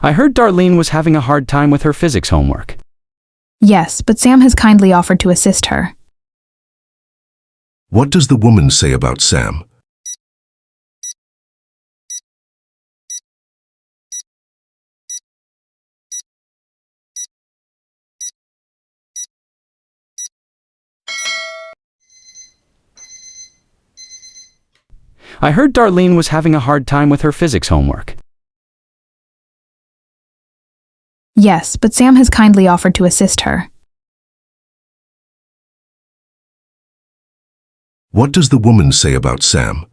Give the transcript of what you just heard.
I heard Darlene was having a hard time with her physics homework. Yes, but Sam has kindly offered to assist her. What does the woman say about Sam? I heard Darlene was having a hard time with her physics homework. Yes, but Sam has kindly offered to assist her. What does the woman say about Sam?